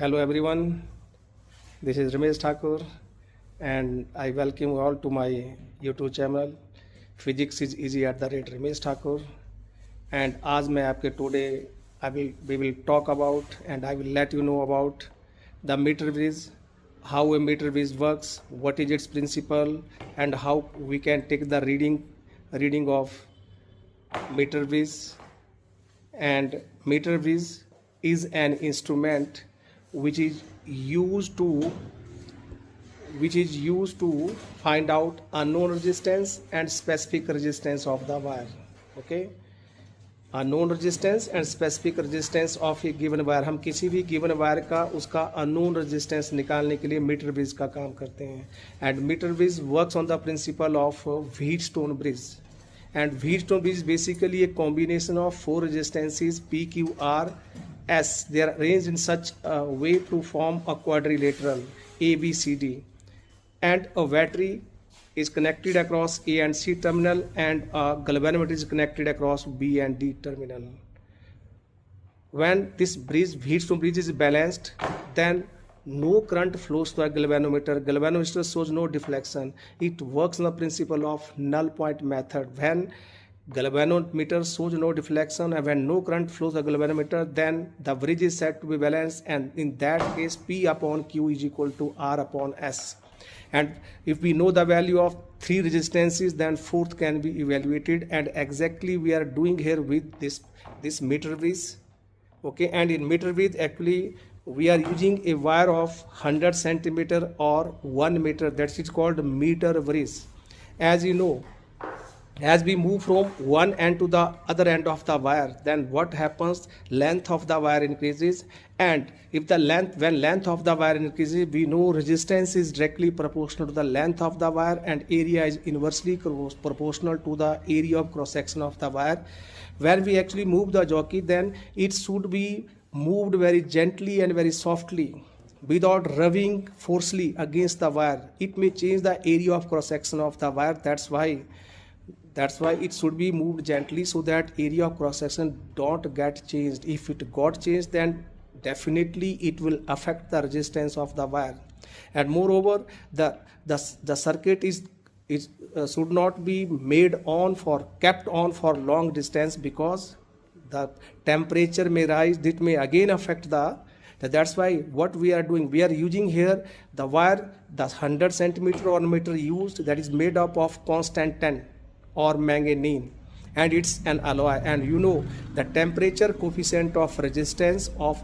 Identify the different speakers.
Speaker 1: Hello everyone, this is Ramesh Thakur and I welcome you all to my YouTube channel Physics is easy at the rate Ramesh Thakur. And आज मैं आपके today we will talk about and I will let you know about the meter bridge, how a meter bridge works, what is its principle, and how we can take the reading of meter bridge. And meter bridge is an instrument which is used to find out unknown resistance and specific resistance of the wire. Okay, unknown resistance and specific resistance of a given wire. हम किसी भी given wire का उसका unknown resistance निकालने के लिए metre bridge का काम करते हैं. And meter bridge works on the principle of Wheatstone bridge. And Wheatstone bridge is basically a combination of four resistances P, Q, R, S. They are arranged in such a way to form a quadrilateral A, B, C, D. And a battery is connected across A and C terminal, and a galvanometer is connected across B and D terminal. When this bridge, Wheatstone bridge, is balanced, then no current flows through a galvanometer. Galvanometer shows no deflection. It works on the principle of null point method. When galvanometer shows no deflection and when no current flows the galvanometer, then the bridge is said to be balanced, and in that case P upon Q is equal to R upon S. And if we know the value of three resistances, then fourth can be evaluated, and exactly we are doing here with this meter bridge. Okay, and in meter bridge actually we are using a wire of 100 centimeter or 1 meter, that is called meter bridge. As you know, as we move from one end to the other end of the wire, then what happens? Length of the wire increases, and if when length of the wire increases, we know resistance is directly proportional to the length of the wire, and area is inversely proportional to the area of cross section of the wire. When we actually move the jockey, then it should be moved very gently and very softly without rubbing forcefully against the wire. It may change the area of cross section of the wire. That's why it should be moved gently, so that area of cross section don't get changed. If it got changed, then definitely it will affect the resistance of the wire. And moreover, the circuit should not be kept on for long distance, because the temperature may rise. It may again affect that's why what we are doing, we are using here the wire, the 100 centimeter or meter used, that is made up of constant 10 or manganese, and it's an alloy. And you know the temperature coefficient of resistance of